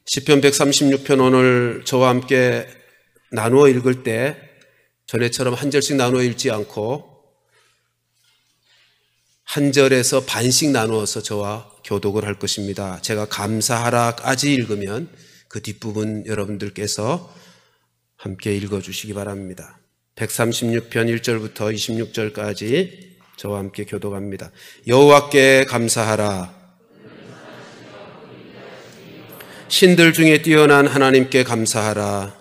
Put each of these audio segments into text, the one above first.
시편 136편 오늘 저와 함께 나누어 읽을 때 전에처럼 한 절씩 나누어 읽지 않고 한 절에서 반씩 나누어서 저와 교독을 할 것입니다. 제가 감사하라까지 읽으면 그 뒷부분 여러분들께서 함께 읽어주시기 바랍니다. 136편 1절부터 26절까지 저와 함께 교독합니다. 여호와께 감사하라. 신들 중에 뛰어난 하나님께 감사하라.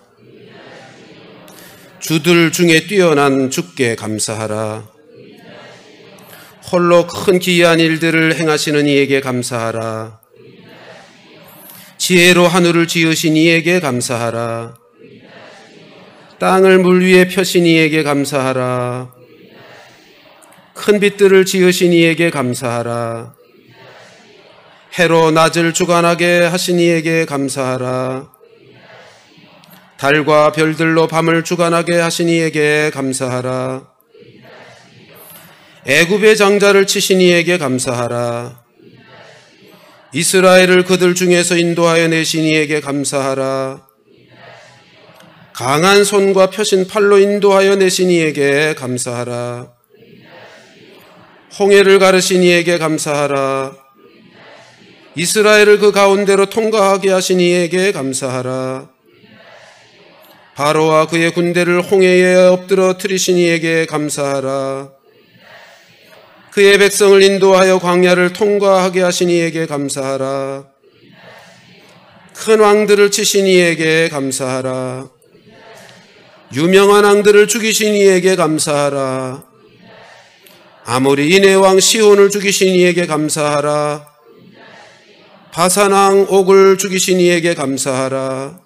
주들 중에 뛰어난 주께 감사하라. 홀로 큰 기이한 일들을 행하시는 이에게 감사하라. 지혜로 하늘을 지으신 이에게 감사하라. 땅을 물 위에 펴신 이에게 감사하라. 큰 빛들을 지으신 이에게 감사하라. 해로 낮을 주관하게 하신 이에게 감사하라. 달과 별들로 밤을 주관하게 하신 이에게 감사하라. 애굽의 장자를 치신 이에게 감사하라. 이스라엘을 그들 중에서 인도하여 내신 이에게 감사하라. 강한 손과 펴신 팔로 인도하여 내신 이에게 감사하라. 홍해를 가르신 이에게 감사하라. 이스라엘을 그 가운데로 통과하게 하신 이에게 감사하라. 바로와 그의 군대를 홍해에 엎드러뜨리신 이에게 감사하라. 그의 백성을 인도하여 광야를 통과하게 하신 이에게 감사하라. 큰 왕들을 치신 이에게 감사하라. 유명한 왕들을 죽이신 이에게 감사하라. 아모리 인의 왕 시온을 죽이신 이에게 감사하라. 바산 왕 옥을 죽이신 이에게 감사하라.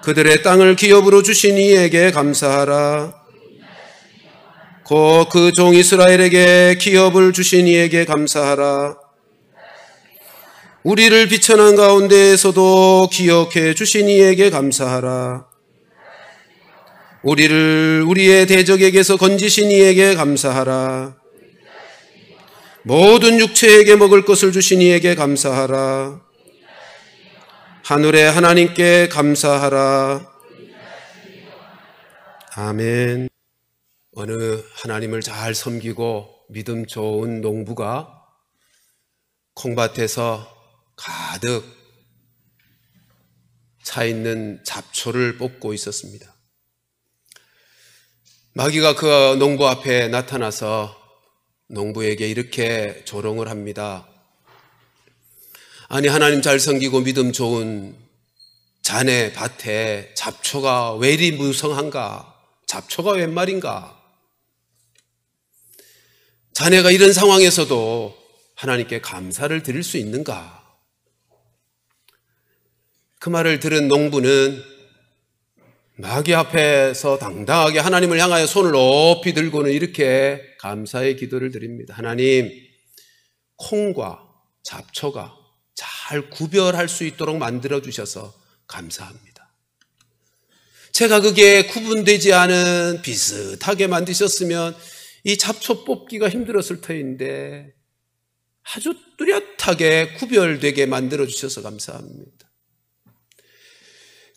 그들의 땅을 기업으로 주신 이에게 감사하라. 곧 그 종 이스라엘에게 기업을 주신 이에게 감사하라. 우리를 비천한 가운데에서도 기억해 주신 이에게 감사하라. 우리를 우리의 대적에게서 건지신 이에게 감사하라. 모든 육체에게 먹을 것을 주신 이에게 감사하라. 하늘의 하나님께 감사하라. 아멘. 어느 하나님을 잘 섬기고 믿음 좋은 농부가 콩밭에서 가득 차 있는 잡초를 뽑고 있었습니다. 마귀가 그 농부 앞에 나타나서 농부에게 이렇게 조롱을 합니다. 아니, 하나님 잘 섬기고 믿음 좋은 자네 밭에 잡초가 왜 이리 무성한가? 잡초가 웬 말인가? 자네가 이런 상황에서도 하나님께 감사를 드릴 수 있는가? 그 말을 들은 농부는 마귀 앞에서 당당하게 하나님을 향하여 손을 높이 들고는 이렇게 감사의 기도를 드립니다. 하나님, 콩과 잡초가 잘 구별할 수 있도록 만들어 주셔서 감사합니다. 제가 그게 구분되지 않은 비슷하게 만드셨으면 이 잡초 뽑기가 힘들었을 터인데 아주 뚜렷하게 구별되게 만들어 주셔서 감사합니다.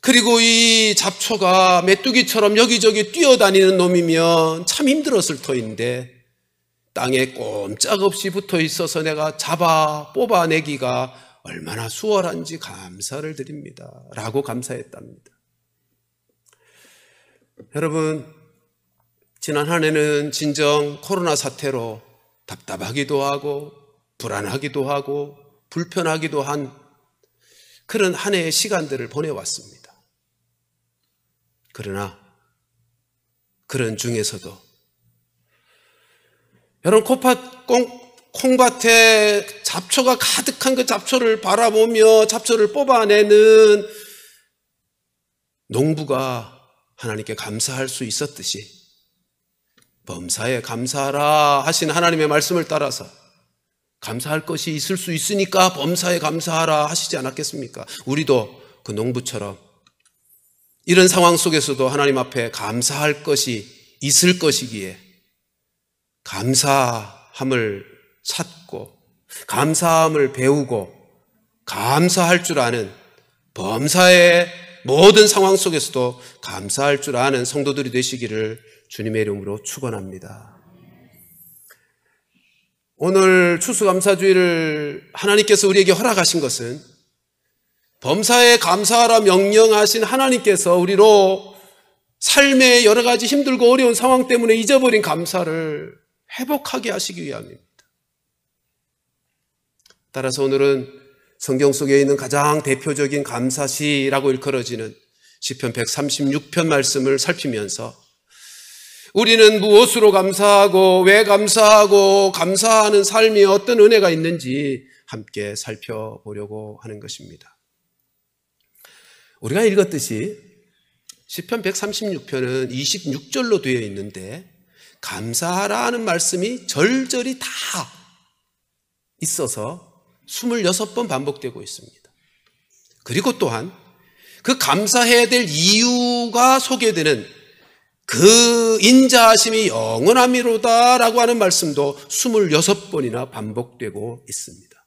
그리고 이 잡초가 메뚜기처럼 여기저기 뛰어다니는 놈이면 참 힘들었을 터인데 땅에 꼼짝없이 붙어 있어서 내가 잡아 뽑아내기가 얼마나 수월한지 감사를 드립니다. 라고 감사했답니다. 여러분, 지난 한 해는 진정 코로나 사태로 답답하기도 하고 불안하기도 하고 불편하기도 한 그런 한 해의 시간들을 보내왔습니다. 그러나 그런 중에서도 여러분, 콩밭에 잡초가 가득한 그 잡초를 바라보며 잡초를 뽑아내는 농부가 하나님께 감사할 수 있었듯이 범사에 감사하라 하신 하나님의 말씀을 따라서 감사할 것이 있을 수 있으니까 범사에 감사하라 하시지 않았겠습니까? 우리도 그 농부처럼 이런 상황 속에서도 하나님 앞에 감사할 것이 있을 것이기에 감사함을 찾고 감사함을 배우고 감사할 줄 아는 범사의 모든 상황 속에서도 감사할 줄 아는 성도들이 되시기를 주님의 이름으로 축원합니다. 오늘 추수감사주일을 하나님께서 우리에게 허락하신 것은 범사에 감사하라 명령하신 하나님께서 우리로 삶의 여러 가지 힘들고 어려운 상황 때문에 잊어버린 감사를 회복하게 하시기 위함입니다. 따라서 오늘은 성경 속에 있는 가장 대표적인 감사시라고 일컬어지는 시편 136편 말씀을 살피면서 우리는 무엇으로 감사하고 왜 감사하고 감사하는 삶이 어떤 은혜가 있는지 함께 살펴보려고 하는 것입니다. 우리가 읽었듯이 시편 136편은 26절로 되어 있는데 감사하라는 말씀이 절절히 다 있어서 26번 반복되고 있습니다. 그리고 또한 그 감사해야 될 이유가 소개되는 그 인자하심이 영원함이로다 라고 하는 말씀도 26번이나 반복되고 있습니다.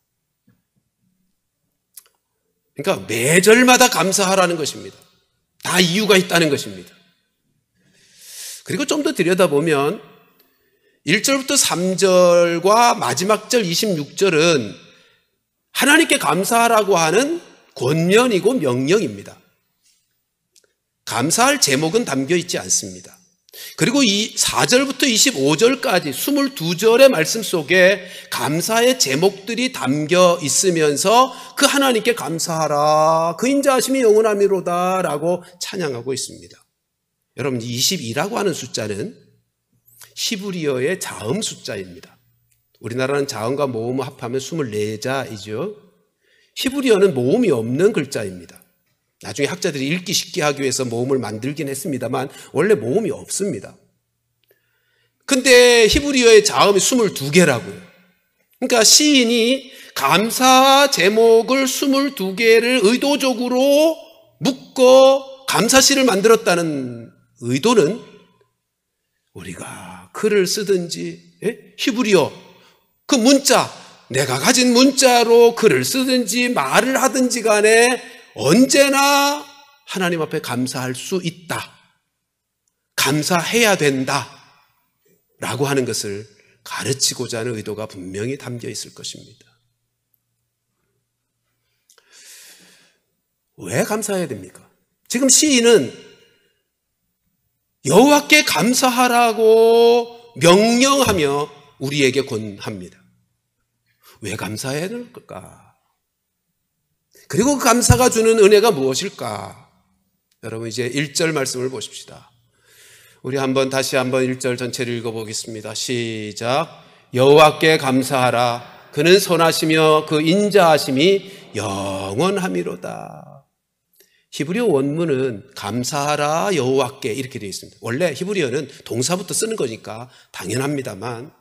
그러니까 매절마다 감사하라는 것입니다. 다 이유가 있다는 것입니다. 그리고 좀 더 들여다보면 1절부터 3절과 마지막 절 26절은 하나님께 감사하라고 하는 권면이고 명령입니다. 감사할 제목은 담겨 있지 않습니다. 그리고 이 4절부터 25절까지 22절의 말씀 속에 감사의 제목들이 담겨 있으면서 그 하나님께 감사하라, 그 인자하심이 영원함이로다 라고 찬양하고 있습니다. 여러분, 22라고 하는 숫자는 히브리어의 자음 숫자입니다. 우리나라는 자음과 모음을 합하면 24자이죠. 히브리어는 모음이 없는 글자입니다. 나중에 학자들이 읽기 쉽게 하기 위해서 모음을 만들긴 했습니다만 원래 모음이 없습니다. 근데 히브리어의 자음이 22개라고요. 그러니까 시인이 감사 제목을 22개를 의도적으로 묶어 감사시를 만들었다는 의도는 우리가 글을 쓰든지 히브리어 그 문자, 내가 가진 문자로 글을 쓰든지 말을 하든지 간에 언제나 하나님 앞에 감사할 수 있다, 감사해야 된다 라고 하는 것을 가르치고자 하는 의도가 분명히 담겨 있을 것입니다. 왜 감사해야 됩니까? 지금 시인은 여호와께 감사하라고 명령하며 우리에게 권합니다. 왜 감사해야 될까? 그리고 그 감사가 주는 은혜가 무엇일까? 여러분, 이제 1절 말씀을 보십시다. 우리 다시 한번 1절 전체를 읽어보겠습니다. 시작. 여호와께 감사하라. 그는 선하시며 그 인자하심이 영원함이로다. 히브리어 원문은 감사하라 여호와께 이렇게 되어 있습니다. 원래 히브리어는 동사부터 쓰는 거니까 당연합니다만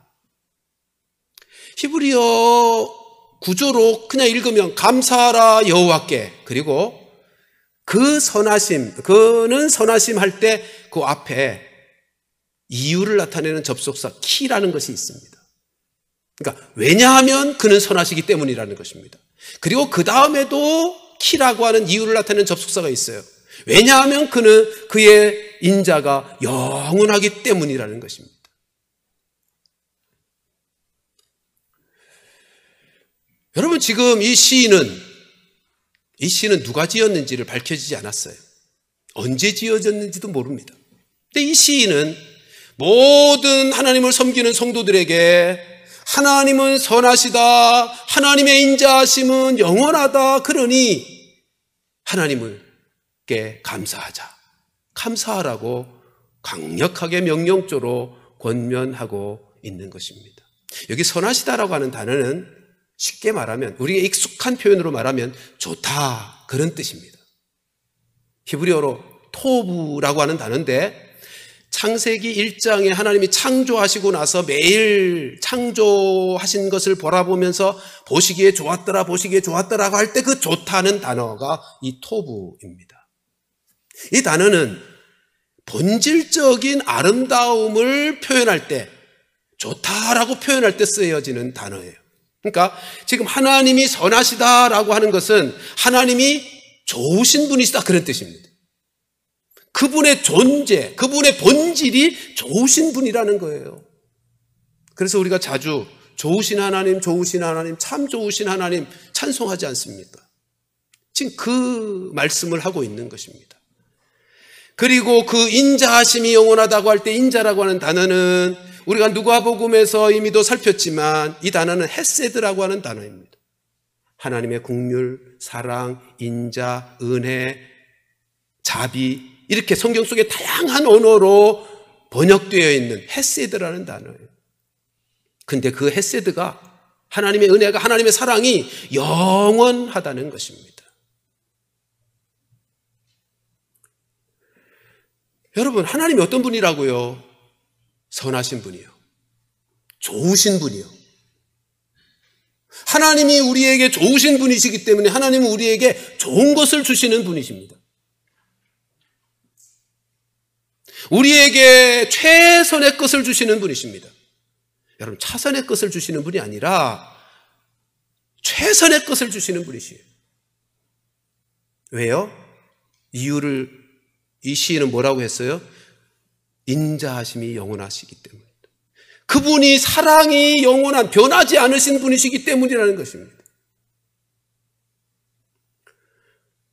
히브리어 구조로 그냥 읽으면 감사하라 여호와께, 그리고 그 선하심, 그는 선하심 할 때 그 앞에 이유를 나타내는 접속사 키라는 것이 있습니다. 그러니까 왜냐하면 그는 선하시기 때문이라는 것입니다. 그리고 그 다음에도 키라고 하는 이유를 나타내는 접속사가 있어요. 왜냐하면 그의 인자가 영원하기 때문이라는 것입니다. 여러분, 지금 이 시는 누가 지었는지를 밝혀지지 않았어요. 언제 지어졌는지도 모릅니다. 근데 이 시인은 모든 하나님을 섬기는 성도들에게 하나님은 선하시다, 하나님의 인자하심은 영원하다, 그러니 하나님께 감사하라고 강력하게 명령조로 권면하고 있는 것입니다. 여기 선하시다라고 하는 단어는 쉽게 말하면, 우리가 익숙한 표현으로 말하면 좋다, 그런 뜻입니다. 히브리어로 토브라고 하는 단어인데 창세기 1장에 하나님이 창조하시고 나서 매일 창조하신 것을 바라보면서 보시기에 좋았더라고 할 때 그 좋다는 단어가 이 토브입니다. 이 단어는 본질적인 아름다움을 표현할 때, 좋다라고 표현할 때 쓰여지는 단어예요. 그러니까 지금 하나님이 선하시다라고 하는 것은 하나님이 좋으신 분이시다, 그런 뜻입니다. 그분의 존재, 그분의 본질이 좋으신 분이라는 거예요. 그래서 우리가 자주 좋으신 하나님, 좋으신 하나님, 참 좋으신 하나님 찬송하지 않습니까? 지금 그 말씀을 하고 있는 것입니다. 그리고 그 인자하심이 영원하다고 할 때 인자라고 하는 단어는 우리가 누가복음에서 이미도 살폈지만 이 단어는 헤세드라고 하는 단어입니다. 하나님의 긍휼, 사랑, 인자, 은혜, 자비, 이렇게 성경 속에 다양한 언어로 번역되어 있는 헤세드라는 단어예요. 근데 그 헤세드가, 하나님의 은혜가, 하나님의 사랑이 영원하다는 것입니다. 여러분, 하나님이 어떤 분이라고요? 선하신 분이요, 좋으신 분이요. 하나님이 우리에게 좋으신 분이시기 때문에 하나님은 우리에게 좋은 것을 주시는 분이십니다. 우리에게 최선의 것을 주시는 분이십니다. 여러분, 차선의 것을 주시는 분이 아니라 최선의 것을 주시는 분이시에요. 왜요? 이유를 이 시인은 뭐라고 했어요? 인자하심이 영원하시기 때문입니다. 그분이 사랑이 영원한, 변하지 않으신 분이시기 때문이라는 것입니다.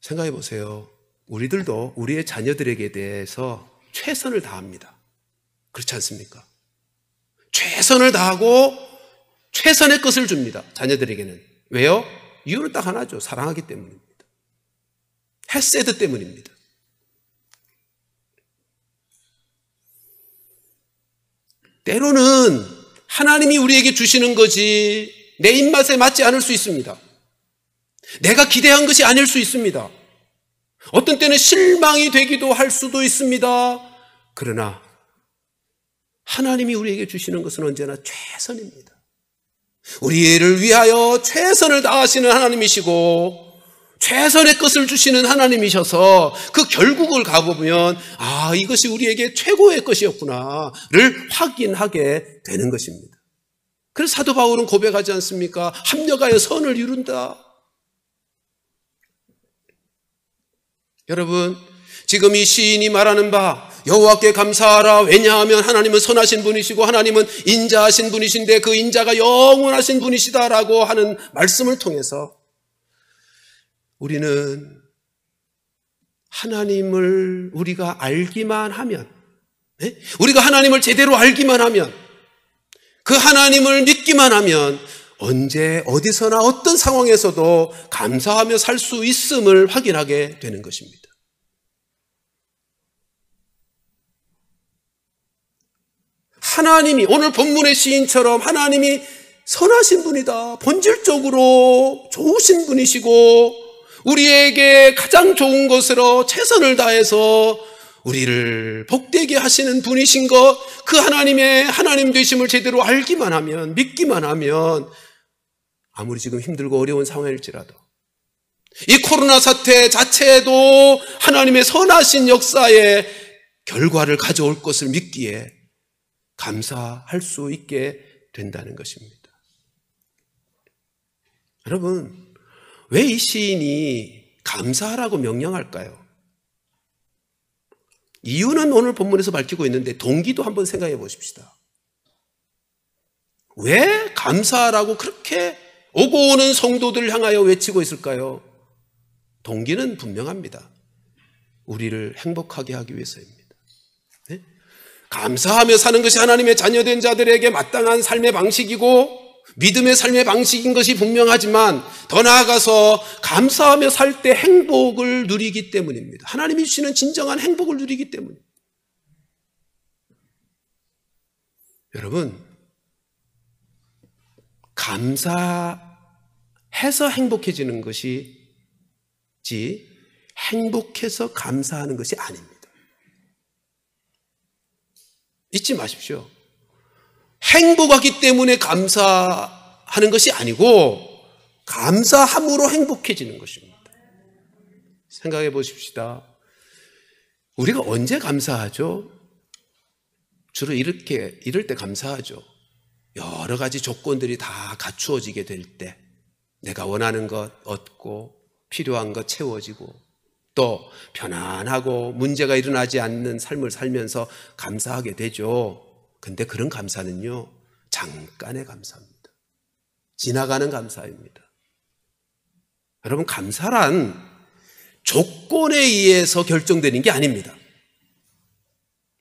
생각해 보세요. 우리들도 우리의 자녀들에게 대해서 최선을 다합니다. 그렇지 않습니까? 최선을 다하고 최선의 것을 줍니다, 자녀들에게는. 왜요? 이유는 딱 하나죠. 사랑하기 때문입니다. 헤세드 때문입니다. 때로는 하나님이 우리에게 주시는 것이 내 입맛에 맞지 않을 수 있습니다. 내가 기대한 것이 아닐 수 있습니다. 어떤 때는 실망이 되기도 할 수도 있습니다. 그러나 하나님이 우리에게 주시는 것은 언제나 최선입니다. 우리를 위하여 최선을 다하시는 하나님이시고 최선의 것을 주시는 하나님이셔서 그 결국을 가보면 이것이 우리에게 최고의 것이었구나를 확인하게 되는 것입니다. 그래서 사도 바울은 고백하지 않습니까? 합력하여 선을 이룬다. 여러분, 지금 이 시인이 말하는 바 여호와께 감사하라. 왜냐하면 하나님은 선하신 분이시고 하나님은 인자하신 분이신데 그 인자가 영원하신 분이시다라고 하는 말씀을 통해서 우리는 하나님을 우리가 알기만 하면, 우리가 하나님을 제대로 알기만 하면, 그 하나님을 믿기만 하면 언제 어디서나 어떤 상황에서도 감사하며 살 수 있음을 확인하게 되는 것입니다. 하나님이, 오늘 본문의 시인처럼 하나님이 선하신 분이다, 본질적으로 좋으신 분이시고 우리에게 가장 좋은 것으로 최선을 다해서 우리를 복되게 하시는 분이신 것, 그 하나님의 하나님 되심을 제대로 알기만 하면, 믿기만 하면 아무리 지금 힘들고 어려운 상황일지라도 이 코로나 사태 자체도 하나님의 선하신 역사의 결과를 가져올 것을 믿기에 감사할 수 있게 된다는 것입니다. 여러분, 왜 이 시인이 감사하라고 명령할까요? 이유는 오늘 본문에서 밝히고 있는데 동기도 한번 생각해 보십시다. 왜 감사하라고 그렇게 오고 오는 성도들을 향하여 외치고 있을까요? 동기는 분명합니다. 우리를 행복하게 하기 위해서입니다. 네? 감사하며 사는 것이 하나님의 자녀된 자들에게 마땅한 삶의 방식이고 믿음의 삶의 방식인 것이 분명하지만 더 나아가서 감사하며 살 때 행복을 누리기 때문입니다. 하나님이 주시는 진정한 행복을 누리기 때문입니다. 여러분, 감사해서 행복해지는 것이지 행복해서 감사하는 것이 아닙니다. 잊지 마십시오. 행복하기 때문에 감사하는 것이 아니고 감사함으로 행복해지는 것입니다. 생각해 보십시다. 우리가 언제 감사하죠? 주로 이럴 때 감사하죠. 여러 가지 조건들이 다 갖추어지게 될 때, 내가 원하는 것 얻고 필요한 것 채워지고 또 편안하고 문제가 일어나지 않는 삶을 살면서 감사하게 되죠. 근데 그런 감사는요, 잠깐의 감사입니다. 지나가는 감사입니다. 여러분, 감사란 조건에 의해서 결정되는 게 아닙니다.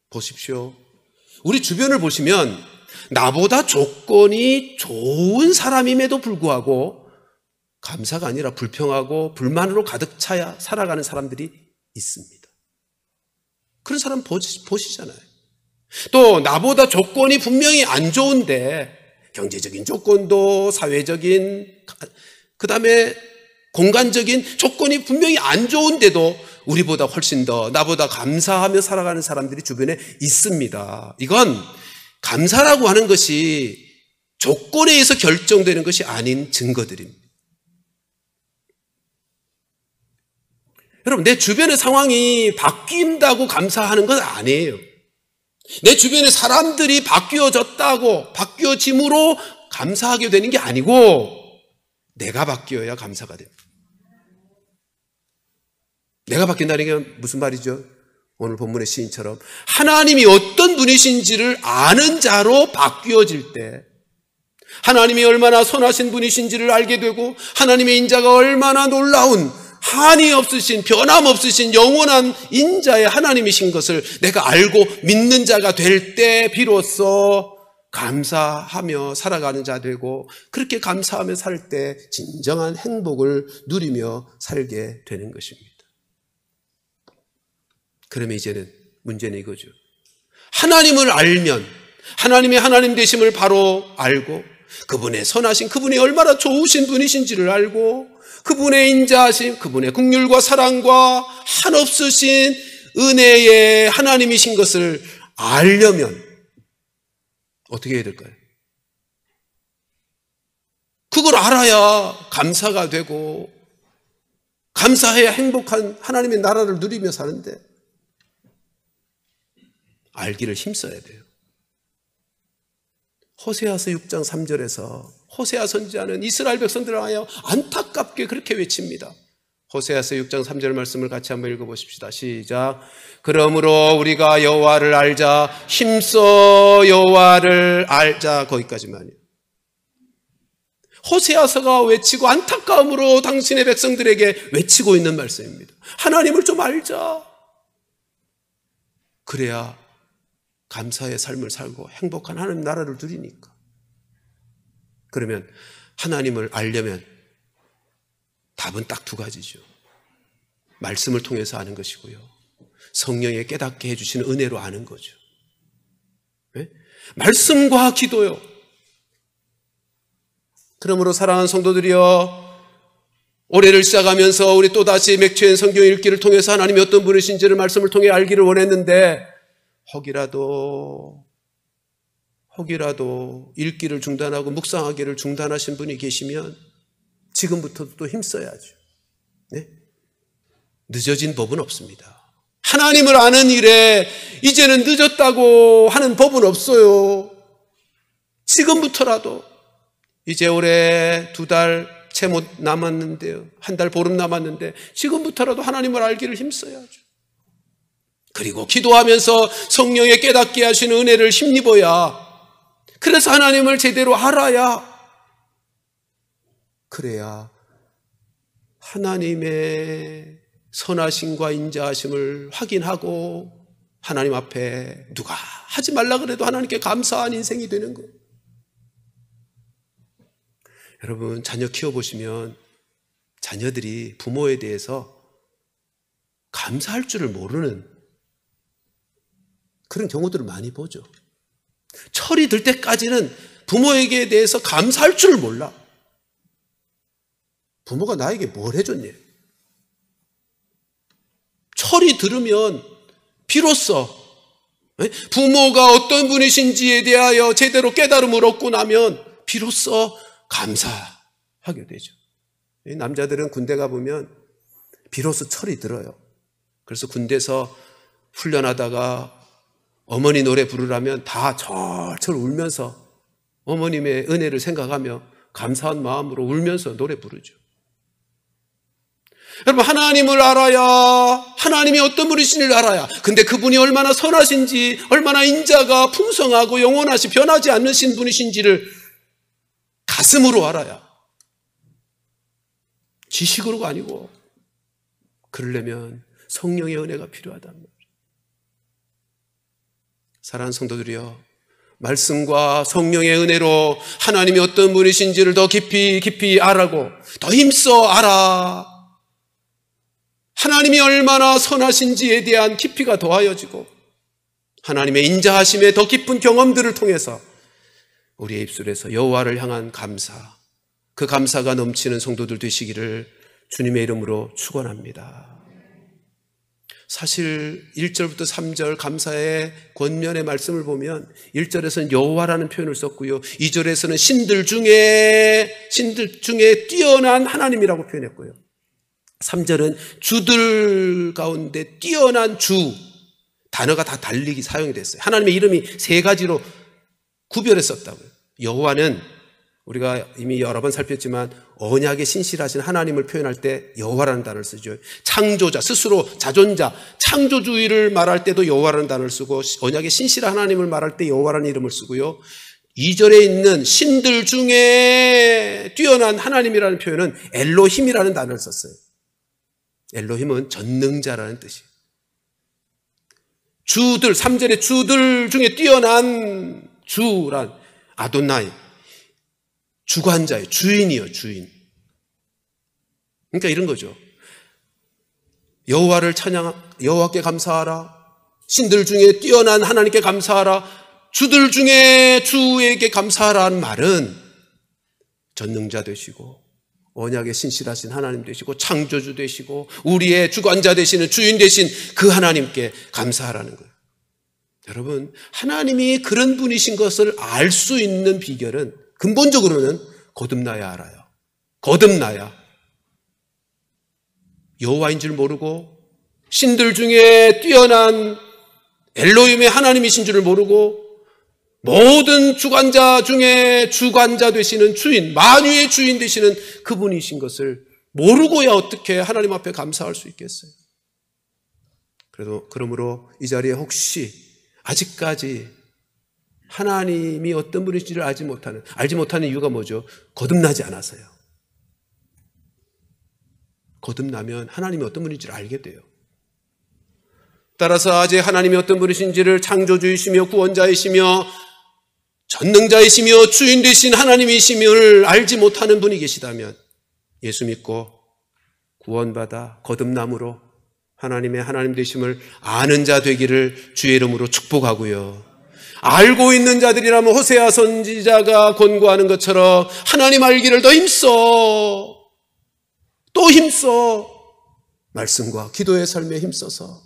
보십시오. 우리 주변을 보시면 나보다 조건이 좋은 사람임에도 불구하고 감사가 아니라 불평하고 불만으로 가득 차야 살아가는 사람들이 있습니다. 그런 사람 보시잖아요. 또 나보다 조건이 분명히 안 좋은데 경제적인 조건도 사회적인 그다음에 공간적인 조건이 분명히 안 좋은데도 우리보다 훨씬 더 나보다 감사하며 살아가는 사람들이 주변에 있습니다. 이건 감사라고 하는 것이 조건에 의해서 결정되는 것이 아닌 증거들입니다. 여러분, 내 주변의 상황이 바뀐다고 감사하는 건 아니에요. 내 주변의 사람들이 바뀌어졌다고, 바뀌어짐으로 감사하게 되는 게 아니고 내가 바뀌어야 감사가 됩니다. 내가 바뀐다는 게 무슨 말이죠? 오늘 본문의 시인처럼 하나님이 어떤 분이신지를 아는 자로 바뀌어질 때, 하나님이 얼마나 선하신 분이신지를 알게 되고 하나님의 인자가 얼마나 놀라운 한이 없으신 변함없으신 영원한 인자의 하나님이신 것을 내가 알고 믿는 자가 될 때 비로소 감사하며 살아가는 자 되고, 그렇게 감사하며 살 때 진정한 행복을 누리며 살게 되는 것입니다. 그러면 이제는 문제는 이거죠. 하나님을 알면 하나님의 하나님 되심을 바로 알고 그분의 선하신, 그분이 얼마나 좋으신 분이신지를 알고 그분의 인자하심, 그분의 긍휼과 사랑과 한없으신 은혜의 하나님이신 것을 알려면 어떻게 해야 될까요? 그걸 알아야 감사가 되고 감사해야 행복한 하나님의 나라를 누리며 사는데 알기를 힘써야 돼요. 호세아서 6장 3절에서 호세아 선지자는 이스라엘 백성들을 하여 안타깝게 그렇게 외칩니다. 호세아서 6장 3절 말씀을 같이 한번 읽어보십시다. 시작. 그러므로 우리가 여호와를 알자, 힘써 여호와를 알자. 거기까지만요. 호세아서가 외치고 안타까움으로 당신의 백성들에게 외치고 있는 말씀입니다. 하나님을 좀 알자. 그래야 감사의 삶을 살고 행복한 하나님 나라를 누리니까. 그러면 하나님을 알려면 답은 딱 두 가지죠. 말씀을 통해서 아는 것이고요, 성령의 깨닫게 해주시는 은혜로 아는 거죠. 네? 말씀과 기도요. 그러므로 사랑하는 성도들이여, 올해를 시작하면서 우리 또다시 맥주엔 성경 읽기를 통해서 하나님이 어떤 분이신지를 말씀을 통해 알기를 원했는데 혹이라도 읽기를 중단하고 묵상하기를 중단하신 분이 계시면 지금부터도 또 힘써야죠. 네? 늦어진 법은 없습니다. 하나님을 아는 일에 이제는 늦었다고 하는 법은 없어요. 지금부터라도, 이제 올해 2달 채 못 남았는데요, 1달 보름 남았는데 지금부터라도 하나님을 알기를 힘써야죠. 그리고 기도하면서 성령의 깨닫게 하시는 은혜를 힘입어야, 그래서 하나님을 제대로 알아야, 그래야 하나님의 선하심과 인자하심을 확인하고 하나님 앞에 누가 하지 말라 그래도 하나님께 감사한 인생이 되는 거예요. 여러분, 자녀 키워보시면 자녀들이 부모에 대해서 감사할 줄을 모르는 그런 경우들을 많이 보죠. 철이 들 때까지는 부모에게 대해서 감사할 줄을 몰라. 부모가 나에게 뭘 해줬니? 철이 들으면 비로소 부모가 어떤 분이신지에 대하여 제대로 깨달음을 얻고 나면 비로소 감사하게 되죠. 남자들은 군대 가보면 비로소 철이 들어요. 그래서 군대에서 훈련하다가 어머니 노래 부르라면 다 철철 울면서 어머님의 은혜를 생각하며 감사한 마음으로 울면서 노래 부르죠. 여러분, 하나님을 알아야, 하나님이 어떤 분이신지를 알아야, 근데 그분이 얼마나 선하신지, 얼마나 인자가 풍성하고 영원하시 변하지 않으신 분이신지를 가슴으로 알아야, 지식으로가 아니고, 그러려면 성령의 은혜가 필요하단 말이에요. 사랑하는 성도들이여, 말씀과 성령의 은혜로 하나님이 어떤 분이신지를 더 깊이 알아고, 더 힘써 알아. 하나님이 얼마나 선하신지에 대한 깊이가 더하여지고, 하나님의 인자하심의 더 깊은 경험들을 통해서 우리의 입술에서 여호와를 향한 감사, 그 감사가 넘치는 성도들 되시기를 주님의 이름으로 축원합니다. 사실 1절부터 3절 감사의 권면의 말씀을 보면 1절에서는 여호와라는 표현을 썼고요, 2절에서는 신들 중에 뛰어난 하나님이라고 표현했고요, 3절은 주들 가운데 뛰어난 주, 단어가 다 달리 사용이 됐어요. 하나님의 이름이 세 가지로 구별해 썼다고요. 여호와는 우리가 이미 여러 번 살폈지만 언약에 신실하신 하나님을 표현할 때 여호와라는 단어를 쓰죠. 창조자, 스스로 자존자, 창조주의를 말할 때도 여호와라는 단어를 쓰고, 언약에 신실한 하나님을 말할 때 여호와라는 이름을 쓰고요, 2절에 있는 신들 중에 뛰어난 하나님이라는 표현은 엘로힘이라는 단어를 썼어요. 엘로힘은 전능자라는 뜻이에요. 주들, 3절에 주들 중에 뛰어난 주란 아도나이, 주관자예요. 주인이요, 주인. 그러니까 이런 거죠. 여호와를 여호와께 감사하라. 신들 중에 뛰어난 하나님께 감사하라. 주들 중에 주에게 감사하라는 말은 전능자 되시고, 언약에 신실하신 하나님 되시고, 창조주 되시고, 우리의 주관자 되시는 주인 되신 그 하나님께 감사하라는 거예요. 여러분, 하나님이 그런 분이신 것을 알 수 있는 비결은 근본적으로는 거듭나야 알아요. 거듭나야. 여호와인 줄 모르고, 신들 중에 뛰어난 엘로힘의 하나님이신 줄을 모르고, 모든 주관자 중에 주관자 되시는 주인, 만유의 주인 되시는 그분이신 것을 모르고야 어떻게 하나님 앞에 감사할 수 있겠어요? 그러므로 이 자리에 혹시 아직까지 하나님이 어떤 분이신지를 알지 못하는 이유가 뭐죠? 거듭나지 않아서요. 거듭나면 하나님이 어떤 분인지를 알게 돼요. 따라서 아직 하나님이 어떤 분이신지를, 창조주이시며 구원자이시며 전능자이시며 주인 되신 하나님이심을 알지 못하는 분이 계시다면 예수 믿고 구원받아 거듭남으로 하나님의 하나님 되심을 아는 자 되기를 주의 이름으로 축복하고요, 알고 있는 자들이라면 호세아 선지자가 권고하는 것처럼 하나님 알기를 더 힘써, 또 힘써, 말씀과 기도의 삶에 힘써서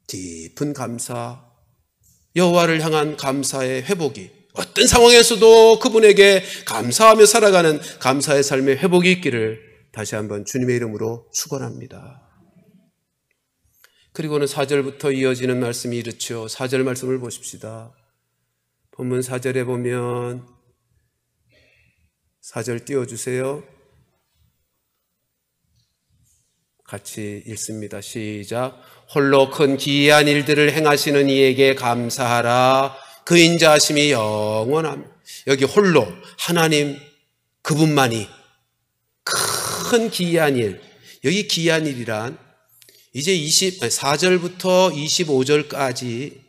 깊은 감사, 여호와를 향한 감사의 회복이, 어떤 상황에서도 그분에게 감사하며 살아가는 감사의 삶의 회복이 있기를 다시 한번 주님의 이름으로 축원합니다. 그리고는 4절부터 이어지는 말씀이 이렇죠. 4절 말씀을 보십시다. 본문 4절에 보면, 4절 띄워주세요. 같이 읽습니다. 시작. 홀로 큰 기이한 일들을 행하시는 이에게 감사하라. 그 인자하심이 영원합니다. 여기 홀로, 하나님 그분만이 큰 기이한 일, 여기 기이한 일이란 이제 4절부터 25절까지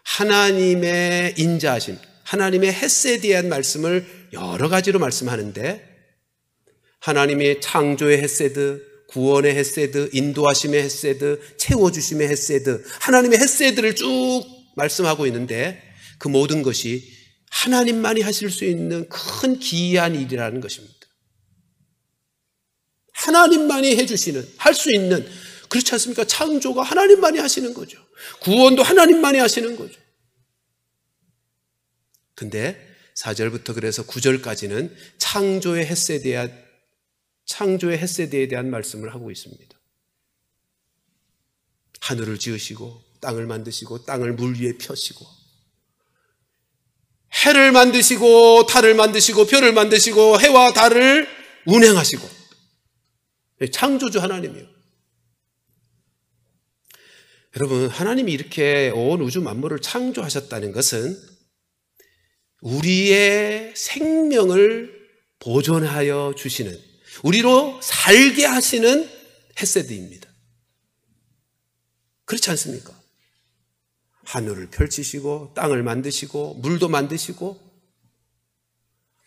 하나님의 인자하심, 하나님의 헤세드에 대한 말씀을 여러 가지로 말씀하는데, 하나님의 창조의 헤세드, 구원의 헤세드, 인도하심의 헤세드, 채워주심의 헤세드, 하나님의 헤세드를 쭉 말씀하고 있는데, 그 모든 것이 하나님만이 하실 수 있는 큰 기이한 일이라는 것입니다. 하나님만이 해주시는, 할 수 있는, 그렇지 않습니까? 창조가 하나님만이 하시는 거죠. 구원도 하나님만이 하시는 거죠. 근데 4절부터 그래서 9절까지는 창조의 헤세드에 대한 말씀을 하고 있습니다. 하늘을 지으시고 땅을 만드시고 땅을 물 위에 펴시고 해를 만드시고 달을 만드시고 별을 만드시고 해와 달을 운행하시고 창조주 하나님이요. 여러분, 하나님이 이렇게 온 우주 만물을 창조하셨다는 것은 우리의 생명을 보존하여 주시는, 우리로 살게 하시는 헤세드입니다. 그렇지 않습니까? 하늘을 펼치시고 땅을 만드시고 물도 만드시고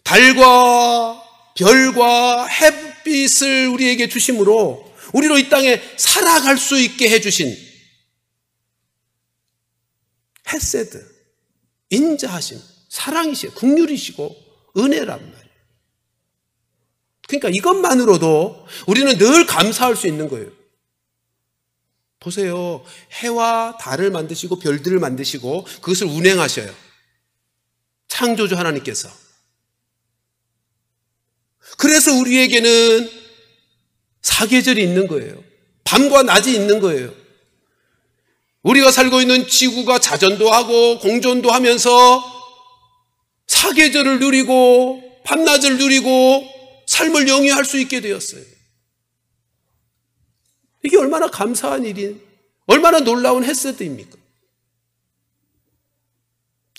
달과 별과 햇빛을 우리에게 주심으로 우리로 이 땅에 살아갈 수 있게 해주신 헤세드, 인자하심, 사랑이시고 긍휼이시고 은혜란 말이에요. 그러니까 이것만으로도 우리는 늘 감사할 수 있는 거예요. 보세요. 해와 달을 만드시고 별들을 만드시고 그것을 운행하셔요. 창조주 하나님께서. 그래서 우리에게는 사계절이 있는 거예요. 밤과 낮이 있는 거예요. 우리가 살고 있는 지구가 자전도 하고 공전도 하면서 사계절을 누리고 밤낮을 누리고 삶을 영위할 수 있게 되었어요. 이게 얼마나 감사한 일인, 얼마나 놀라운 헤세드입니까?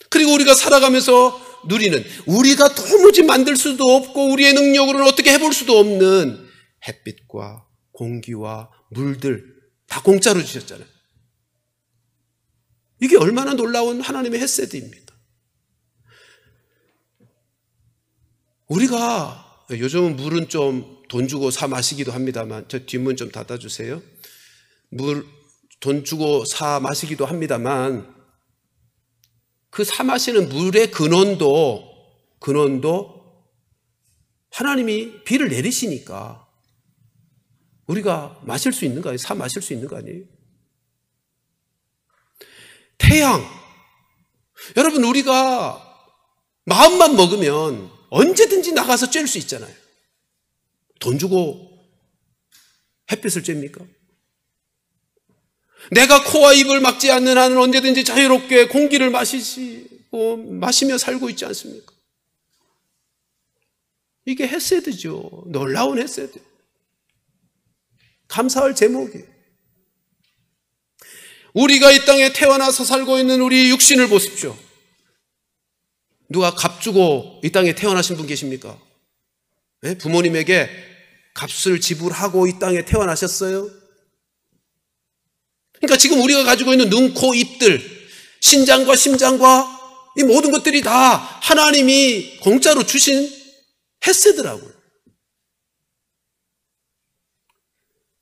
그리고 우리가 살아가면서 누리는, 우리가 도무지 만들 수도 없고 우리의 능력으로는 어떻게 해볼 수도 없는 햇빛과 공기와 물들 다 공짜로 주셨잖아요. 이게 얼마나 놀라운 하나님의 헤세드입니다. 우리가 요즘은 물은 좀 돈 주고 사 마시기도 합니다만, 저 뒷문 좀 닫아주세요. 물 돈 주고 사 마시기도 합니다만, 그 사 마시는 물의 근원도 하나님이 비를 내리시니까 우리가 마실 수 있는 거 아니에요? 사 마실 수 있는 거 아니에요? 태양, 여러분, 우리가 마음만 먹으면 언제든지 나가서 쬐을 수 있잖아요. 돈 주고 햇빛을 쬐입니까? 내가 코와 입을 막지 않는 한은 언제든지 자유롭게 공기를 마시며 살고 있지 않습니까? 이게 헤세드죠. 놀라운 헤세드. 감사할 제목이에요. 우리가 이 땅에 태어나서 살고 있는 우리 육신을 보십시오. 누가 값 주고 이 땅에 태어나신 분 계십니까? 네? 부모님에게 값을 지불하고 이 땅에 태어나셨어요? 그러니까 지금 우리가 가지고 있는 눈, 코, 입들, 신장과 심장과 이 모든 것들이 다 하나님이 공짜로 주신 헤세드라고요.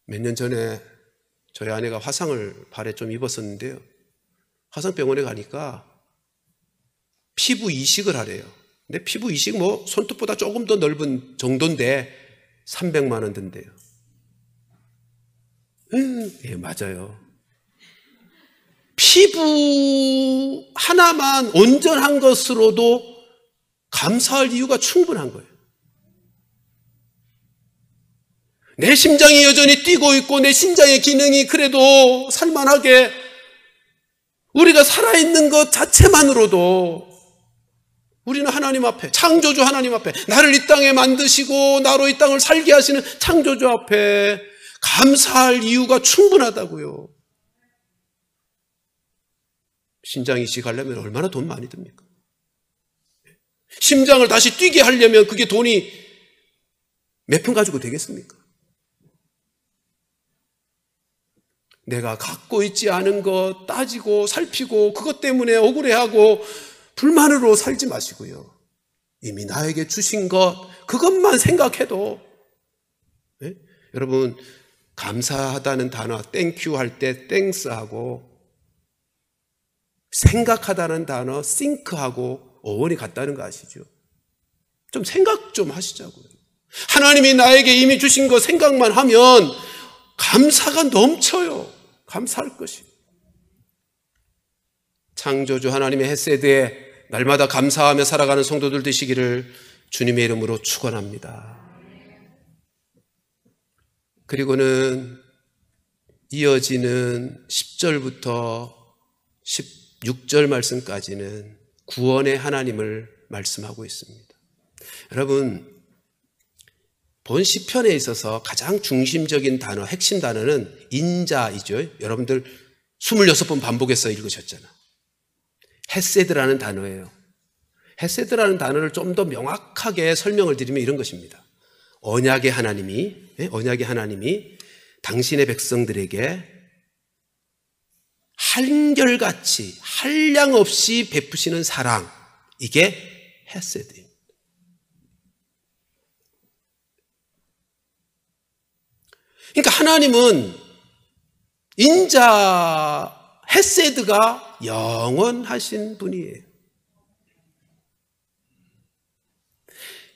몇 년 전에 저희 아내가 화상을 발에 좀 입었었는데요. 화상병원에 가니까 피부 이식을 하래요. 근데 피부 이식 손톱보다 조금 더 넓은 정도인데 300만 원 든대요. 예, 맞아요. 피부 하나만 온전한 것으로도 감사할 이유가 충분한 거예요. 내 심장이 여전히 뛰고 있고 내 심장의 기능이 그래도 살만하게 우리가 살아있는 것 자체만으로도 우리는 하나님 앞에, 창조주 하나님 앞에, 나를 이 땅에 만드시고 나로 이 땅을 살게 하시는 창조주 앞에 감사할 이유가 충분하다고요. 심장 이식하려면 얼마나 돈 많이 듭니까? 심장을 다시 뛰게 하려면 그게 돈이 몇 푼 가지고 되겠습니까? 내가 갖고 있지 않은 것 따지고 살피고 그것 때문에 억울해하고 불만으로 살지 마시고요. 이미 나에게 주신 것 그것만 생각해도 여러분, 감사하다는 단어 땡큐 할 때 땡스하고 생각하다는 단어 think하고 어원이 같다는 거 아시죠? 좀 생각 좀 하시자고요. 하나님이 나에게 이미 주신 거 생각만 하면 감사가 넘쳐요. 감사할 것이. 창조주 하나님의 헤세드에 날마다 감사하며 살아가는 성도들 되시기를 주님의 이름으로 축원합니다. 그리고는 이어지는 10절부터 16절 말씀까지는 구원의 하나님을 말씀하고 있습니다. 여러분, 본 시편에 있어서 가장 중심적인 단어, 핵심 단어는 인자이죠. 여러분들 26번 반복해서 읽으셨잖아. 헤세드라는 단어예요. 헤세드라는 단어를 좀 더 명확하게 설명을 드리면 이런 것입니다. 언약의 하나님이 당신의 백성들에게 한결같이 한량 없이 베푸시는 사랑, 이게 헤세드입니다. 그러니까 하나님은 인자 헤세드가 영원하신 분이에요.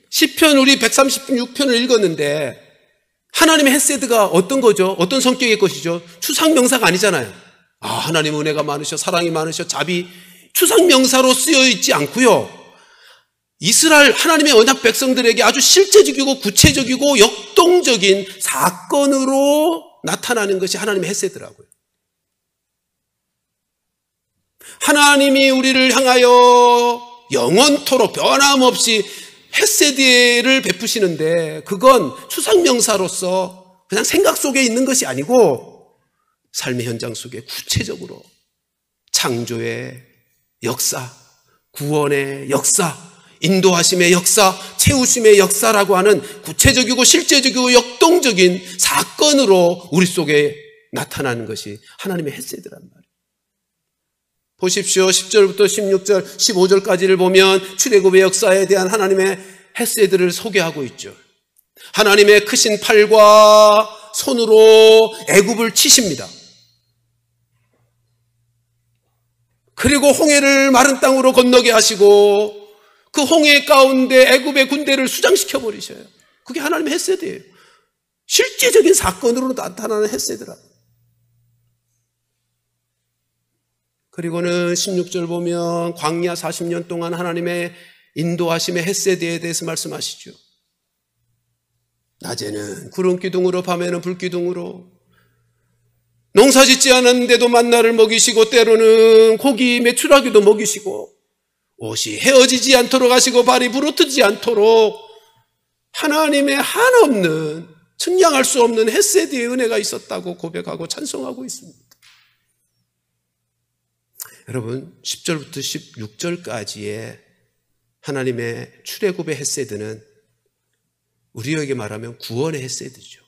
시편 우리 136편을 읽었는데 하나님의 헤세드가 어떤 거죠? 어떤 성격의 것이죠? 추상명사가 아니잖아요. 하나님 은혜가 많으셔, 사랑이 많으셔, 자비, 추상명사로 쓰여 있지 않고요. 이스라엘 하나님의 언약 백성들에게 아주 실제적이고 구체적이고 역동적인 사건으로 나타나는 것이 하나님의 헤세드라고요. 하나님이 우리를 향하여 영원토록 변함없이 헤세드를 베푸시는데 그건 추상명사로서 그냥 생각 속에 있는 것이 아니고 삶의 현장 속에 구체적으로 창조의 역사, 구원의 역사, 인도하심의 역사, 채우심의 역사라고 하는 구체적이고 실제적이고 역동적인 사건으로 우리 속에 나타나는 것이 하나님의 헤세드란 말이에요. 보십시오. 10절부터 16절, 15절까지를 보면 출애굽의 역사에 대한 하나님의 헤세드를 소개하고 있죠. 하나님의 크신 팔과 손으로 애굽을 치십니다. 그리고 홍해를 마른 땅으로 건너게 하시고 그 홍해 가운데 애굽의 군대를 수장시켜 버리셔요. 그게 하나님의 헤세드예요. 실제적인 사건으로 나타나는 헤세드라. 그리고는 16절 보면 광야 40년 동안 하나님의 인도하심의 헤세드에 대해서 말씀하시죠. 낮에는 구름 기둥으로, 밤에는 불 기둥으로, 농사 짓지 않았는데도 만나를 먹이시고 때로는 고기 메추라기도 먹이시고 옷이 헤어지지 않도록 하시고 발이 부르트지 않도록 하나님의 한없는 측량할 수 없는 헤세드의 은혜가 있었다고 고백하고 찬송하고 있습니다. 여러분 10절부터 16절까지의 하나님의 출애굽의 헤세드는 우리에게 말하면 구원의 헤세드죠.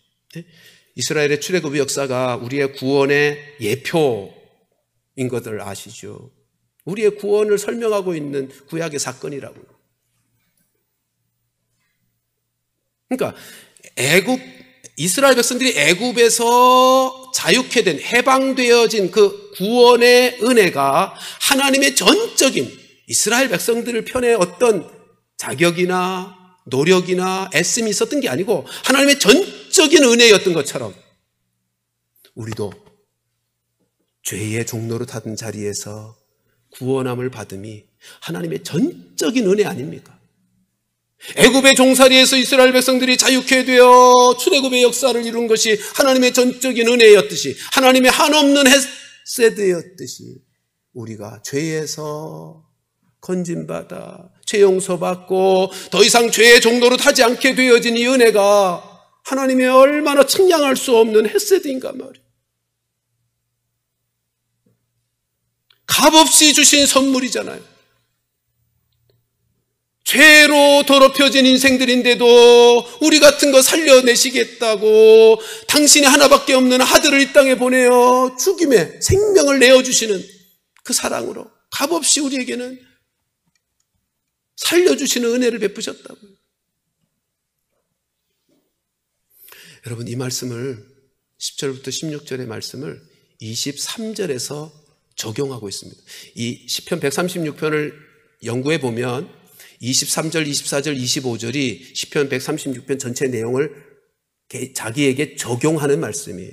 이스라엘의 출애굽의 역사가 우리의 구원의 예표인 것을 아시죠? 우리의 구원을 설명하고 있는 구약의 사건이라고요. 그러니까 이스라엘 백성들이 애굽에서 자유케 된, 해방되어진 그 구원의 은혜가 하나님의 전적인 이스라엘 백성들을 편에 어떤 자격이나 노력이나 애씀이 있었던 게 아니고 하나님의 전적인 은혜였던 것처럼 우리도 죄의 종로로 타던 자리에서 구원함을 받음이 하나님의 전적인 은혜 아닙니까? 애굽의 종살이에서 이스라엘 백성들이 자유케 되어 출애굽의 역사를 이룬 것이 하나님의 전적인 은혜였듯이, 하나님의 한없는 헤세드였듯이 우리가 죄에서 건진받아 죄 용서받고 더 이상 죄의 종로로 타지 않게 되어진 이 은혜가 하나님의 얼마나 측량할 수 없는 헤세드인가 말이에요. 값없이 주신 선물이잖아요. 죄로 더럽혀진 인생들인데도 우리 같은 거 살려내시겠다고 당신이 하나밖에 없는 아들을 이 땅에 보내어 죽임에 생명을 내어주시는 그 사랑으로 값없이 우리에게는 살려주시는 은혜를 베푸셨다고요. 여러분 이 말씀을 10절부터 16절의 말씀을 23절에서 적용하고 있습니다. 이 시편 136편을 연구해 보면 23절, 24절, 25절이 시편 136편 전체 내용을 자기에게 적용하는 말씀이에요.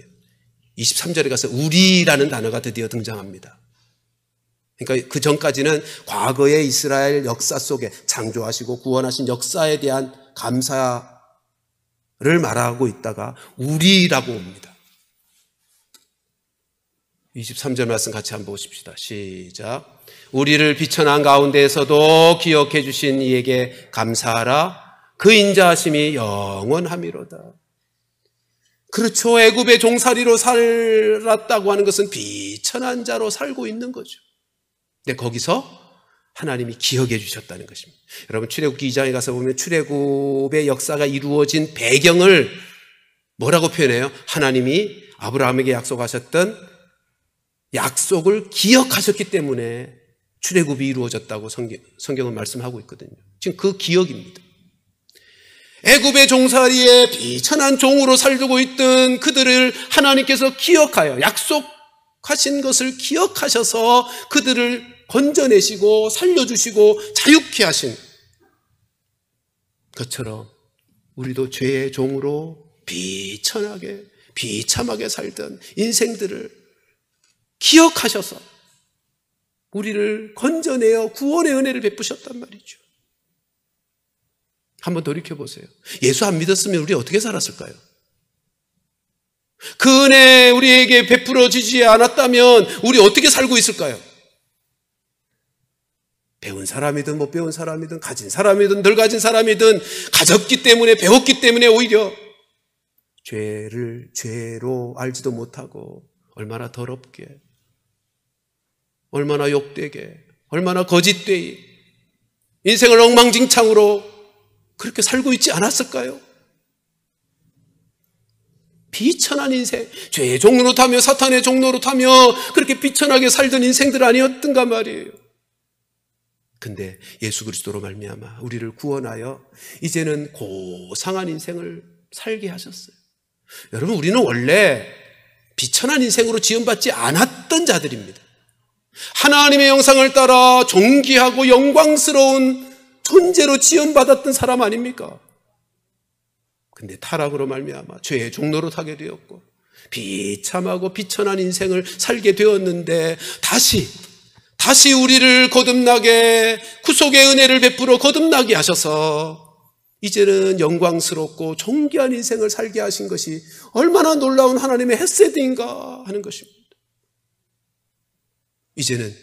23절에 가서 우리라는 단어가 드디어 등장합니다. 그러니까 그 전까지는 과거의 이스라엘 역사 속에 창조하시고 구원하신 역사에 대한 감사를 말하고 있다가 우리라고 옵니다. 23절 말씀 같이 한번 보십시다. 시작. 우리를 비천한 가운데에서도 기억해 주신 이에게 감사하라. 그 인자하심이 영원함이로다. 그렇죠. 애굽의 종살이로 살았다고 하는 것은 비천한 자로 살고 있는 거죠. 근데 거기서 하나님이 기억해 주셨다는 것입니다. 여러분, 출애굽기 2장에 가서 보면 출애굽의 역사가 이루어진 배경을 뭐라고 표현해요? 하나님이 아브라함에게 약속하셨던 약속을 기억하셨기 때문에 출애굽이 이루어졌다고 성경은 말씀하고 있거든요. 지금 그 기억입니다. 애굽의 종살이에 비천한 종으로 살고 있던 그들을 하나님께서 기억하여 약속하신 것을 기억하셔서 그들을 건져내시고 살려주시고 자유케 하신 것처럼 우리도 죄의 종으로 비천하게 비참하게 살던 인생들을 기억하셔서 우리를 건져내어 구원의 은혜를 베푸셨단 말이죠. 한번 돌이켜보세요. 예수 안 믿었으면 우리 어떻게 살았을까요? 그 은혜 우리에게 베풀어지지 않았다면 우리 어떻게 살고 있을까요? 배운 사람이든 못 배운 사람이든 가진 사람이든 덜 가진 사람이든 가졌기 때문에 배웠기 때문에 오히려 죄를 죄로 알지도 못하고 얼마나 더럽게, 얼마나 욕되게, 얼마나 거짓되이 인생을 엉망진창으로 그렇게 살고 있지 않았을까요? 비천한 인생, 죄의 종로로 타며 사탄의 종로로 타며 그렇게 비천하게 살던 인생들 아니었던가 말이에요. 근데 예수 그리스도로 말미암아 우리를 구원하여 이제는 고상한 인생을 살게 하셨어요. 여러분, 우리는 원래 비천한 인생으로 지음받지 않았던 자들입니다. 하나님의 형상을 따라 존귀하고 영광스러운 존재로 지음받았던 사람 아닙니까? 근데 타락으로 말미암아 죄의 종로로 타게 되었고 비참하고 비천한 인생을 살게 되었는데 다시 우리를 거듭나게 구속의 은혜를 베풀어 거듭나게 하셔서 이제는 영광스럽고 존귀한 인생을 살게 하신 것이 얼마나 놀라운 하나님의 헤세드인가 하는 것입니다. 이제는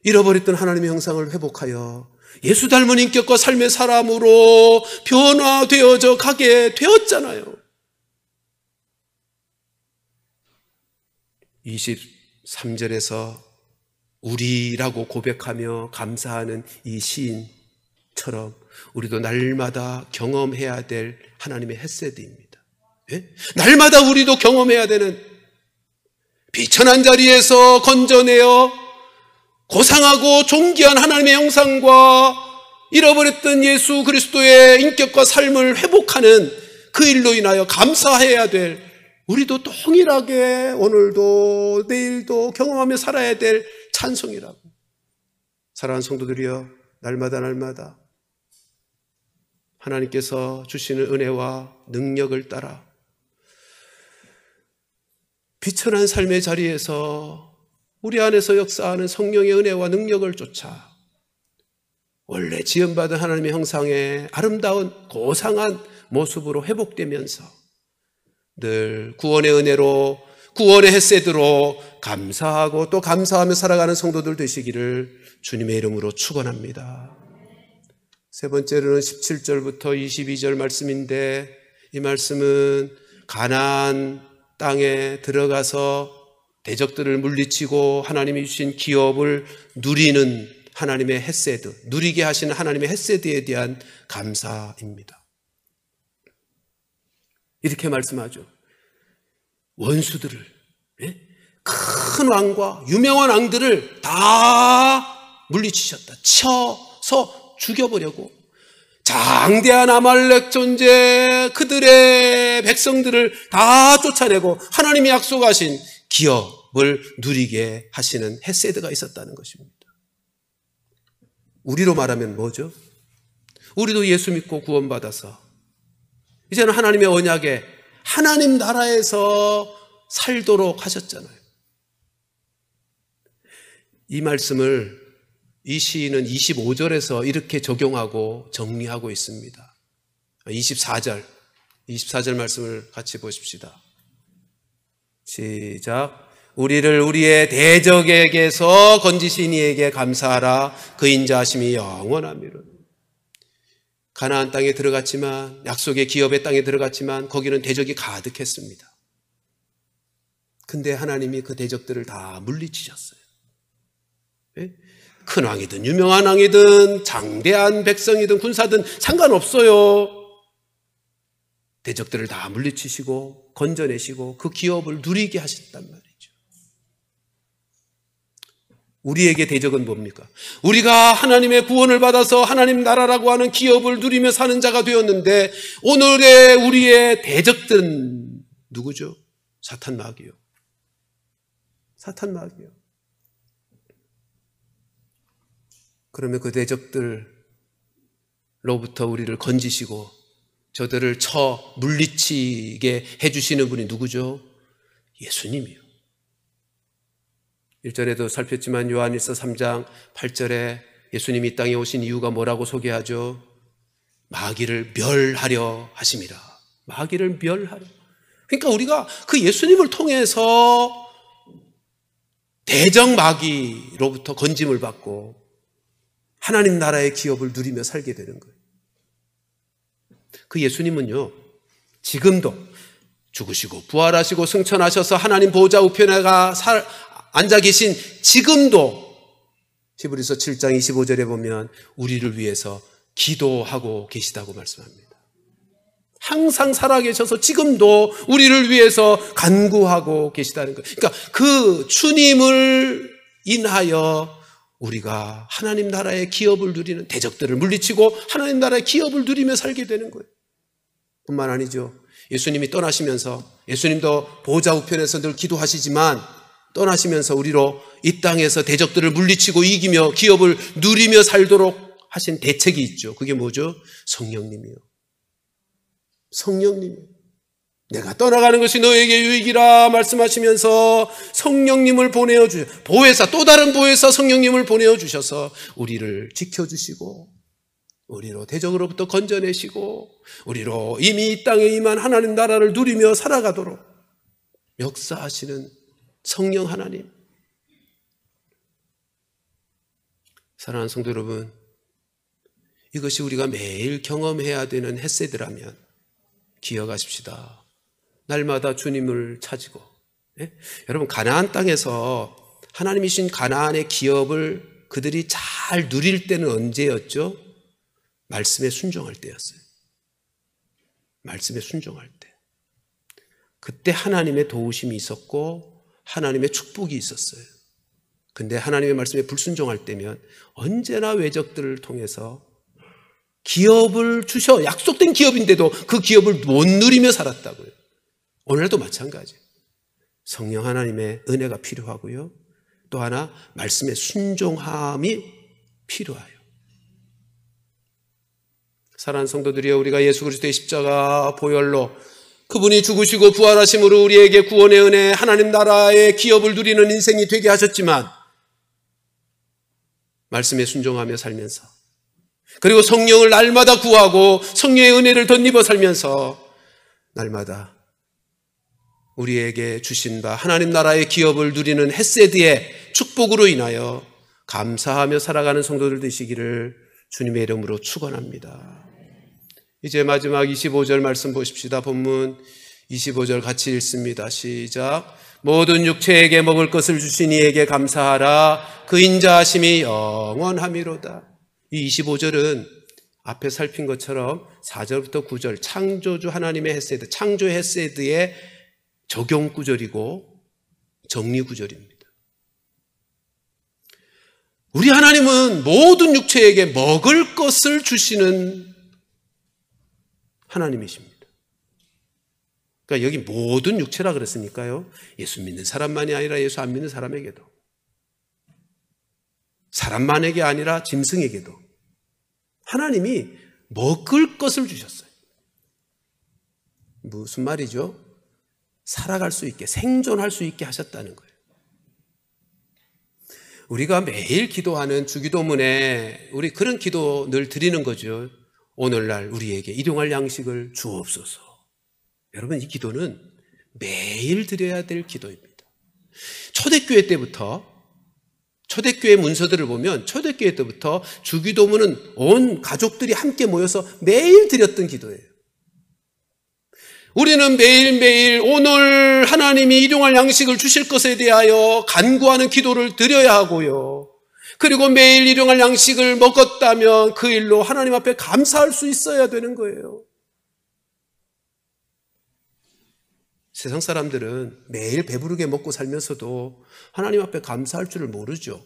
잃어버렸던 하나님의 형상을 회복하여 예수 닮은 인격과 삶의 사람으로 변화되어져 가게 되었잖아요. 23절에서 우리라고 고백하며 감사하는 이 시인처럼 우리도 날마다 경험해야 될 하나님의 헤세드입니다. 예? 날마다 우리도 경험해야 되는 비천한 자리에서 건져내어 고상하고 존귀한 하나님의 형상과 잃어버렸던 예수 그리스도의 인격과 삶을 회복하는 그 일로 인하여 감사해야 될, 우리도 동일하게 오늘도 내일도 경험하며 살아야 될 찬송이라고. 사랑하는 성도들이여, 날마다 하나님께서 주시는 은혜와 능력을 따라 비천한 삶의 자리에서 우리 안에서 역사하는 성령의 은혜와 능력을 쫓아 원래 지음받은 하나님의 형상의 아름다운 고상한 모습으로 회복되면서 늘 구원의 은혜로, 구원의 헤세드로 감사하고 또 감사하며 살아가는 성도들 되시기를 주님의 이름으로 축원합니다. 세 번째로는 17절부터 22절 말씀인데, 이 말씀은 가나안 땅에 들어가서 대적들을 물리치고 하나님이 주신 기업을 누리는 하나님의 헤세드, 누리게 하시는 하나님의 헤세드에 대한 감사입니다. 이렇게 말씀하죠. 원수들을, 큰 왕과 유명한 왕들을 다 물리치셨다. 쳐서 죽여보려고 장대한 아말렉 존재, 그들의 백성들을 다 쫓아내고 하나님이 약속하신 기업을 누리게 하시는 헤세드가 있었다는 것입니다. 우리로 말하면 뭐죠? 우리도 예수 믿고 구원받아서 이제는 하나님의 언약에 하나님 나라에서 살도록 하셨잖아요. 이 말씀을 이 시인은 25절에서 이렇게 적용하고 정리하고 있습니다. 24절 말씀을 같이 보십시다. 시작. 우리를 우리의 대적에게서 건지신 이에게 감사하라. 그 인자하심이 영원함이로다. 가나안 땅에 들어갔지만, 약속의 기업의 땅에 들어갔지만 거기는 대적이 가득했습니다. 근데 하나님이 그 대적들을 다 물리치셨어요. 큰 왕이든 유명한 왕이든 장대한 백성이든 군사든 상관없어요. 대적들을 다 물리치시고 건져내시고 그 기업을 누리게 하셨단 말이죠. 우리에게 대적은 뭡니까? 우리가 하나님의 구원을 받아서 하나님 나라라고 하는 기업을 누리며 사는 자가 되었는데, 오늘의 우리의 대적들은 누구죠? 사탄 마귀요. 사탄 마귀요. 그러면 그 대적들로부터 우리를 건지시고 저들을 쳐 물리치게 해주시는 분이 누구죠? 예수님이요. 1절에도 살폈지만 요한일서 3장 8절에 예수님이 이 땅에 오신 이유가 뭐라고 소개하죠? 마귀를 멸하려 하심이라. 마귀를 멸하려. 그러니까 우리가 그 예수님을 통해서 대적 마귀로부터 건짐을 받고 하나님 나라의 기업을 누리며 살게 되는 거예요. 그 예수님은요, 지금도 죽으시고 부활하시고 승천하셔서 하나님 보좌 우편에 앉아 계신 지금도 히브리서 7장 25절에 보면 우리를 위해서 기도하고 계시다고 말씀합니다. 항상 살아계셔서 지금도 우리를 위해서 간구하고 계시다는 거예요. 그러니까 그 주님을 인하여 우리가 하나님 나라의 기업을 누리는, 대적들을 물리치고 하나님 나라의 기업을 누리며 살게 되는 거예요. 뿐만 아니죠. 예수님이 떠나시면서, 예수님도 보좌 우편에서 늘 기도하시지만 떠나시면서 우리로 이 땅에서 대적들을 물리치고 이기며 기업을 누리며 살도록 하신 대책이 있죠. 그게 뭐죠? 성령님이요. 성령님이요. 내가 떠나가는 것이 너에게 유익이라 말씀하시면서 성령님을 보내어 주셔, 보혜사, 또 다른 보혜사 성령님을 보내어 주셔서 우리를 지켜주시고 우리로 대적으로부터 건져내시고 우리로 이미 이 땅에 임한 하나님 나라를 누리며 살아가도록 역사하시는 성령 하나님. 사랑하는 성도 여러분, 이것이 우리가 매일 경험해야 되는 헷세드라면 기억하십시다. 날마다 주님을 찾고, 여러분, 가나안 땅에서 하나님이신 가나안의 기업을 그들이 잘 누릴 때는 언제였죠? 말씀에 순종할 때였어요. 말씀에 순종할 때. 그때 하나님의 도우심이 있었고 하나님의 축복이 있었어요. 근데 하나님의 말씀에 불순종할 때면 언제나 외적들을 통해서 기업을 주셔, 약속된 기업인데도 그 기업을 못 누리며 살았다고요. 오늘도 마찬가지예요. 성령 하나님의 은혜가 필요하고요. 또 하나, 말씀의 순종함이 필요해요. 사랑하는 성도들이여, 우리가 예수 그리스도의 십자가 보혈로 그분이 죽으시고 부활하심으로 우리에게 구원의 은혜, 하나님 나라의 기업을 누리는 인생이 되게 하셨지만 말씀에 순종하며 살면서, 그리고 성령을 날마다 구하고 성령의 은혜를 덧입어 살면서 날마다 우리에게 주신 바 하나님 나라의 기업을 누리는 헤세드의 축복으로 인하여 감사하며 살아가는 성도들 되시기를 주님의 이름으로 축원합니다. 이제 마지막 25절 말씀 보십시다. 본문 25절 같이 읽습니다. 시작. 모든 육체에게 먹을 것을 주신 이에게 감사하라. 그 인자하심이 영원하미로다. 이 25절은 앞에 살핀 것처럼 4절부터 9절 창조주 하나님의 헤세드, 창조 헤세드의 적용 구절이고 정리 구절입니다. 우리 하나님은 모든 육체에게 먹을 것을 주시는 하나님이십니다. 그러니까 여기 모든 육체라 그랬으니까요, 예수 믿는 사람만이 아니라 예수 안 믿는 사람에게도, 사람만에게 아니라 짐승에게도 하나님이 먹을 것을 주셨어요. 무슨 말이죠? 살아갈 수 있게, 생존할 수 있게 하셨다는 거예요. 우리가 매일 기도하는 주기도문에 우리 그런 기도 늘 드리는 거죠. 오늘날 우리에게 일용할 양식을 주옵소서. 여러분, 이 기도는 매일 드려야 될 기도입니다. 초대교회 초대교회 문서들을 보면 초대교회 때부터 주기도문은 온 가족들이 함께 모여서 매일 드렸던 기도예요. 우리는 매일매일 오늘 하나님이 일용할 양식을 주실 것에 대하여 간구하는 기도를 드려야 하고요. 그리고 매일 일용할 양식을 먹었다면 그 일로 하나님 앞에 감사할 수 있어야 되는 거예요. 세상 사람들은 매일 배부르게 먹고 살면서도 하나님 앞에 감사할 줄을 모르죠.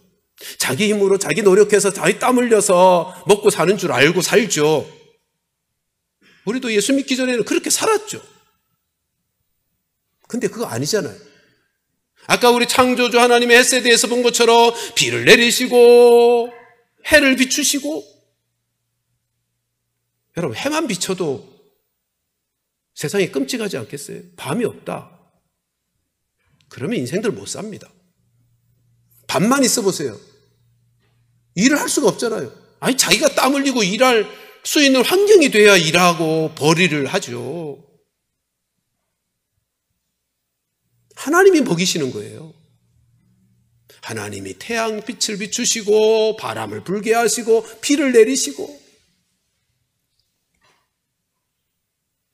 자기 힘으로 자기 노력해서 자기 땀 흘려서 먹고 사는 줄 알고 살죠. 우리도 예수 믿기 전에는 그렇게 살았죠. 근데 그거 아니잖아요. 아까 우리 창조주 하나님의 햇세대에서 본 것처럼 비를 내리시고 해를 비추시고, 여러분 해만 비춰도 세상이 끔찍하지 않겠어요? 밤이 없다. 그러면 인생들 못 삽니다. 밤만 있어 보세요. 일을 할 수가 없잖아요. 아니 자기가 땀 흘리고 일할 수 있는 환경이 돼야 일하고 벌이를 하죠. 하나님이 먹이시는 거예요. 하나님이 태양빛을 비추시고 바람을 불게 하시고 비를 내리시고.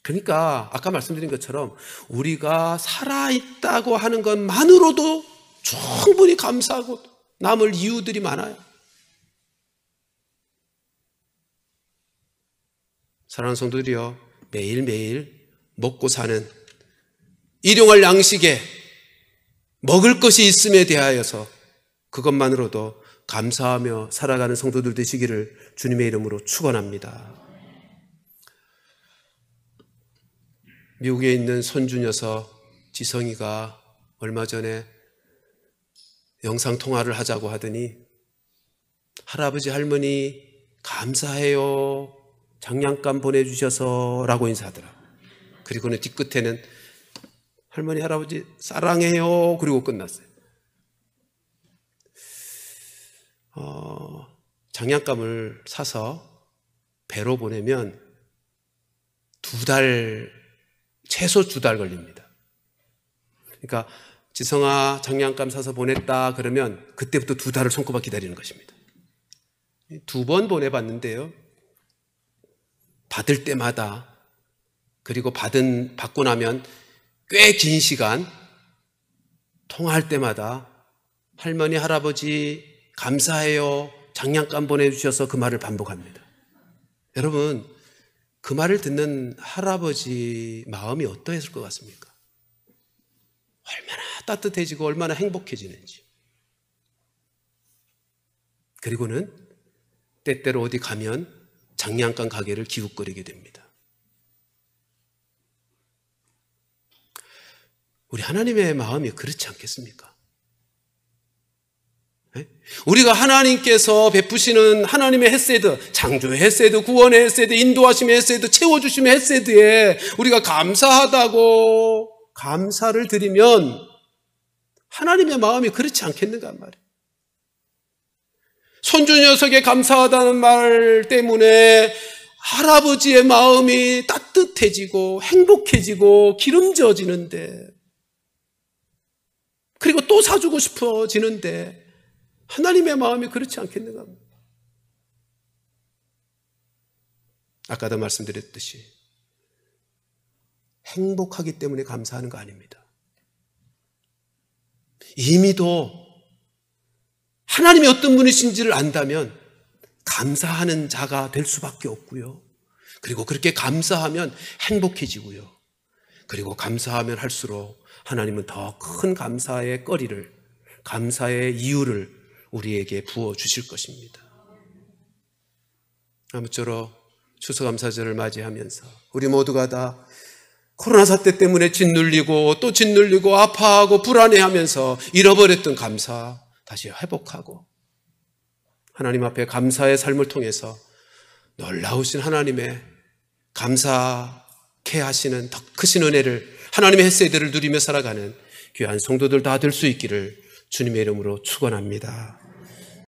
그러니까 아까 말씀드린 것처럼 우리가 살아있다고 하는 것만으로도 충분히 감사하고 남을 이유들이 많아요. 사랑하는 성도들이여, 매일매일 먹고 사는 일용할 양식에 먹을 것이 있음에 대하여서 그것만으로도 감사하며 살아가는 성도들 되시기를 주님의 이름으로 축원합니다. 미국에 있는 손주 녀석 지성이가 얼마 전에 영상통화를 하자고 하더니 할아버지 할머니 감사해요, 장난감 보내주셔서 라고 인사하더라. 그리고는 뒤끝에는 할머니 할아버지 사랑해요 그리고 끝났어요. 장난감을 사서 배로 보내면 최소 2달 걸립니다. 그러니까 지성아 장난감 사서 보냈다 그러면 그때부터 2달을 손꼽아 기다리는 것입니다. 2번 보내봤는데요, 받을 때마다, 그리고 받고 나면 꽤 긴 시간 통화할 때마다 할머니 할아버지 감사해요, 장난감 보내주셔서 그 말을 반복합니다. 여러분, 그 말을 듣는 할아버지 마음이 어떠했을 것 같습니까? 얼마나 따뜻해지고 얼마나 행복해지는지. 그리고는 때때로 어디 가면 장난감 가게를 기웃거리게 됩니다. 우리 하나님의 마음이 그렇지 않겠습니까? 네? 우리가 하나님께서 베푸시는 하나님의 헷세드, 창조의 헷세드, 구원의 헷세드, 인도하심의 헷세드, 채워주심의 헷세드에 우리가 감사하다고 감사를 드리면 하나님의 마음이 그렇지 않겠는가 말이에요. 손주 녀석에 감사하다는 말 때문에 할아버지의 마음이 따뜻해지고 행복해지고 기름져지는데, 그리고 또 사주고 싶어지는데 하나님의 마음이 그렇지 않겠는가? 아까도 말씀드렸듯이 행복하기 때문에 감사하는 거 아닙니다. 이미도 하나님이 어떤 분이신지를 안다면 감사하는 자가 될 수밖에 없고요. 그리고 그렇게 감사하면 행복해지고요. 그리고 감사하면 할수록 하나님은 더 큰 감사의 거리를, 감사의 이유를 우리에게 부어주실 것입니다. 아무쪼록 추수감사절을 맞이하면서 우리 모두가 다 코로나 사태 때문에 짓눌리고 또 짓눌리고 아파하고 불안해하면서 잃어버렸던 감사 다시 회복하고 하나님 앞에 감사의 삶을 통해서 놀라우신 하나님의 감사케 하시는 더 크신 은혜를, 하나님의 햇세들을 누리며 살아가는 귀한 성도들 다 될 수 있기를 주님의 이름으로 축원합니다.